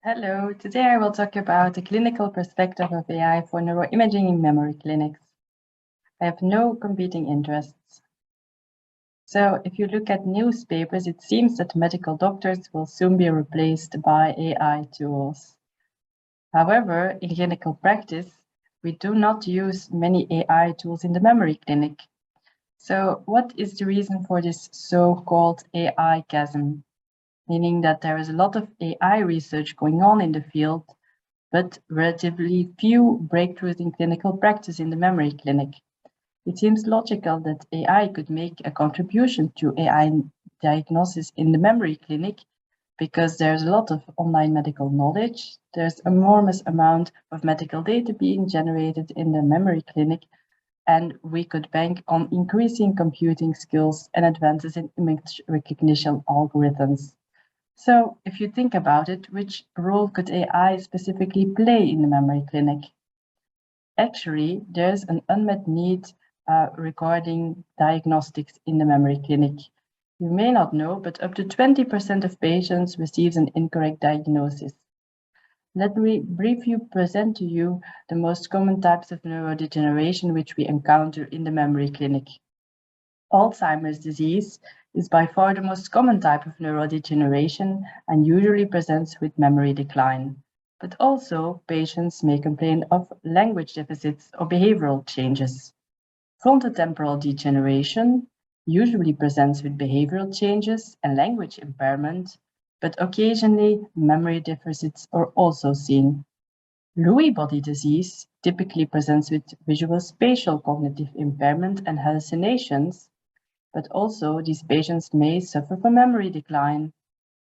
Hello, today I will talk about the clinical perspective of AI for neuroimaging in memory clinics. I have no competing interests. So if you look at newspapers, it seems that medical doctors will soon be replaced by AI tools. However, in clinical practice, we do not use many AI tools in the memory clinic. So what is the reason for this so-called AI chasm? Meaning that there is a lot of AI research going on in the field, but relatively few breakthroughs in clinical practice in the memory clinic. It seems logical that AI could make a contribution to AI diagnosis in the memory clinic because there's a lot of online medical knowledge, there's an enormous amount of medical data being generated in the memory clinic, and we could bank on increasing computing skills and advances in image recognition algorithms. So if you think about it, which role could AI specifically play in the memory clinic? Actually, there's an unmet need regarding diagnostics in the memory clinic. You may not know, but up to 20% of patients receive an incorrect diagnosis. Let me briefly present to you the most common types of neurodegeneration which we encounter in the memory clinic. Alzheimer's disease is by far the most common type of neurodegeneration and usually presents with memory decline. But also, patients may complain of language deficits or behavioral changes. Frontotemporal degeneration usually presents with behavioral changes and language impairment, but occasionally memory deficits are also seen. Lewy body disease typically presents with visual spatial cognitive impairment and hallucinations, but also these patients may suffer from memory decline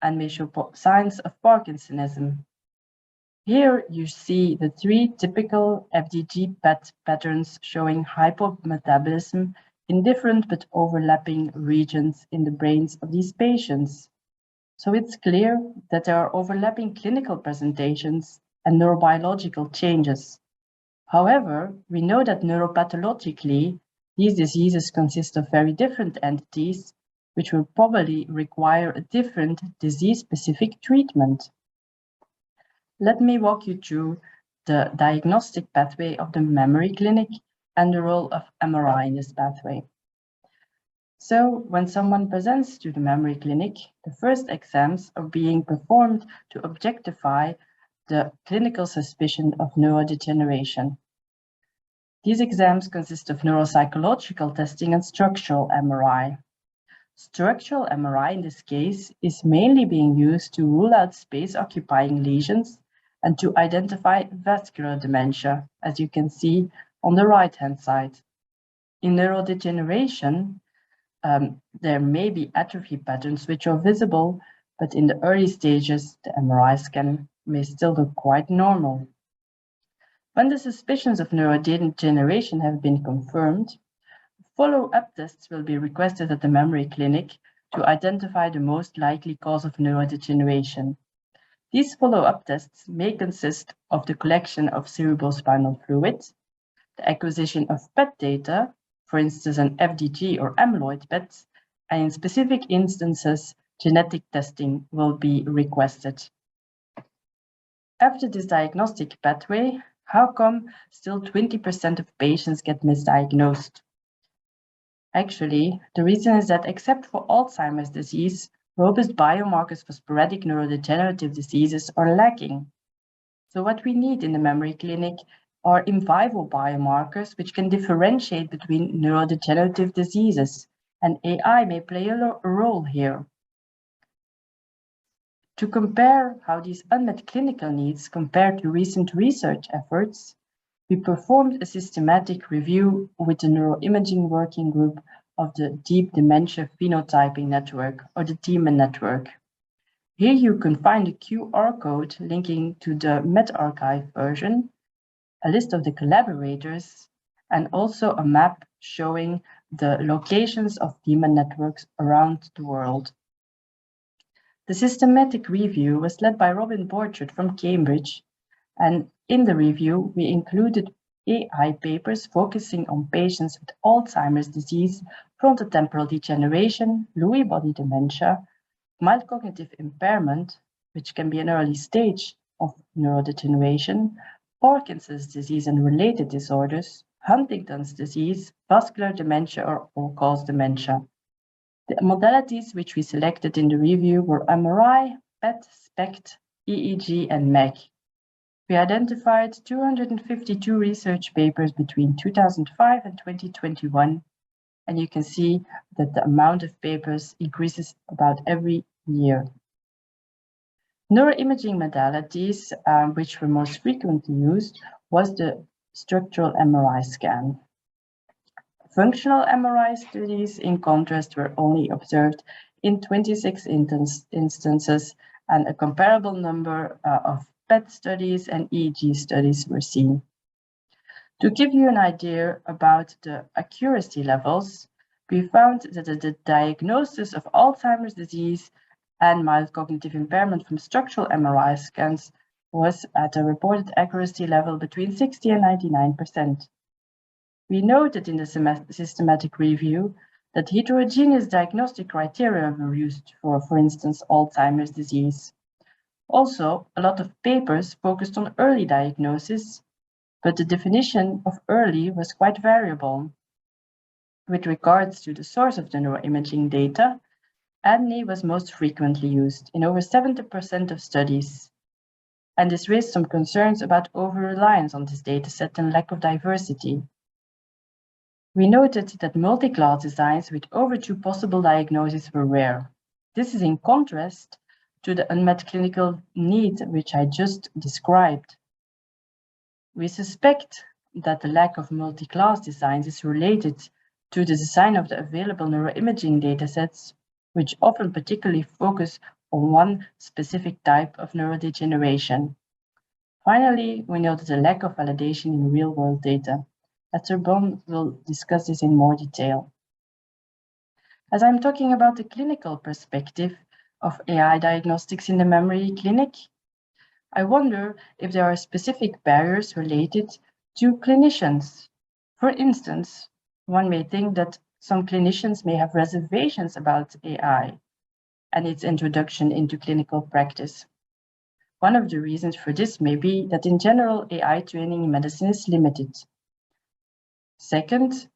and may show signs of Parkinsonism. Here you see the three typical FDG PET patterns showing hypometabolism in different but overlapping regions in the brains of these patients. So it's clear that there are overlapping clinical presentations and neurobiological changes. However, we know that neuropathologically, these diseases consist of very different entities, which will probably require a different disease-specific treatment. Let me walk you through the diagnostic pathway of the memory clinic and the role of MRI in this pathway. So when someone presents to the memory clinic, the first exams are being performed to objectify the clinical suspicion of neurodegeneration. These exams consist of neuropsychological testing and structural MRI. Structural MRI in this case is mainly being used to rule out space-occupying lesions and to identify vascular dementia, as you can see on the right-hand side. In neurodegeneration, there may be atrophy patterns which are visible, but in the early stages, the MRI scan may still look quite normal. When the suspicions of neurodegeneration have been confirmed, follow-up tests will be requested at the memory clinic to identify the most likely cause of neurodegeneration. These follow-up tests may consist of the collection of cerebrospinal fluid, the acquisition of PET data, for instance an FDG or amyloid PET, and in specific instances, genetic testing will be requested. After this diagnostic pathway, how come still 20% of patients get misdiagnosed? Actually, the reason is that except for Alzheimer's disease, robust biomarkers for sporadic neurodegenerative diseases are lacking. So what we need in the memory clinic are in vivo biomarkers which can differentiate between neurodegenerative diseases, and AI may play a role here. To compare how these unmet clinical needs compare to recent research efforts, we performed a systematic review with the neuroimaging working group of the Deep Dementia Phenotyping Network, or the DEMON network. Here you can find a QR code linking to the medRxiv version, a list of the collaborators, and also a map showing the locations of DEMON networks around the world. The systematic review was led by Robin Borchert from Cambridge, and in the review we included AI papers focusing on patients with Alzheimer's disease, frontotemporal degeneration, Lewy body dementia, mild cognitive impairment, which can be an early stage, of neurodegeneration, Parkinson's disease and related disorders, Huntington's disease, vascular dementia, or all-cause dementia. The modalities which we selected in the review were MRI, PET, SPECT, EEG, and MEG. We identified 252 research papers between 2005 and 2021, and you can see that the amount of papers increases about every year. Neuroimaging modalities, which were most frequently used, was the structural MRI scan. Functional MRI studies, in contrast, were only observed in 26 instances, and a comparable number of PET studies and EEG studies were seen. To give you an idea about the accuracy levels, we found that the diagnosis of Alzheimer's disease and mild cognitive impairment from structural MRI scans was at a reported accuracy level between 60 and 99%. We noted in the systematic review that heterogeneous diagnostic criteria were used for instance, Alzheimer's disease. Also, a lot of papers focused on early diagnosis, but the definition of early was quite variable. With regards to the source of the neuroimaging data, ADNI was most frequently used in over 70% of studies, and this raised some concerns about over-reliance on this dataset and lack of diversity. We noted that multi-class designs with over 2 possible diagnoses were rare. This is in contrast to the unmet clinical need which I just described. We suspect that the lack of multi-class designs is related to the design of the available neuroimaging datasets, which often particularly focus on one specific type of neurodegeneration. Finally, we noted a lack of validation in real-world data. Dr. Bon will discuss this in more detail. As I'm talking about the clinical perspective of AI diagnostics in the memory clinic, I wonder if there are specific barriers related to clinicians. For instance, one may think that some clinicians may have reservations about AI and its introduction into clinical practice. One of the reasons for this may be that in general, AI training in medicine is limited. Second,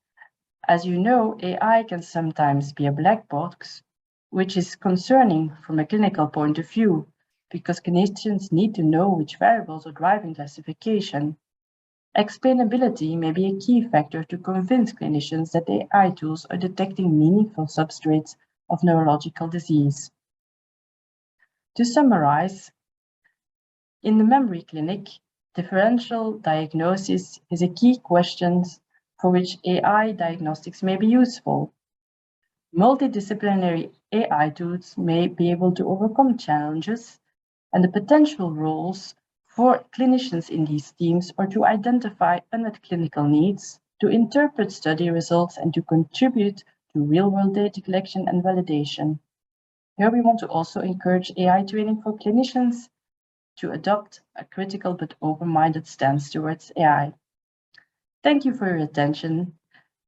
as you know, AI can sometimes be a black box, which is concerning from a clinical point of view, because clinicians need to know which variables are driving classification. Explainability may be a key factor to convince clinicians that AI tools are detecting meaningful substrates of neurological disease. To summarize, in the memory clinic, differential diagnosis is a key question for which AI diagnostics may be useful. Multidisciplinary AI tools may be able to overcome challenges, and the potential roles for clinicians in these teams are to identify unmet clinical needs, to interpret study results, and to contribute to real-world data collection and validation. Here we want to also encourage AI training for clinicians to adopt a critical but open-minded stance towards AI. Thank you for your attention.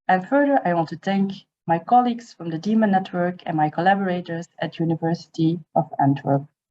And further, I want to thank my colleagues from the DEMA network and my collaborators at University of Antwerp.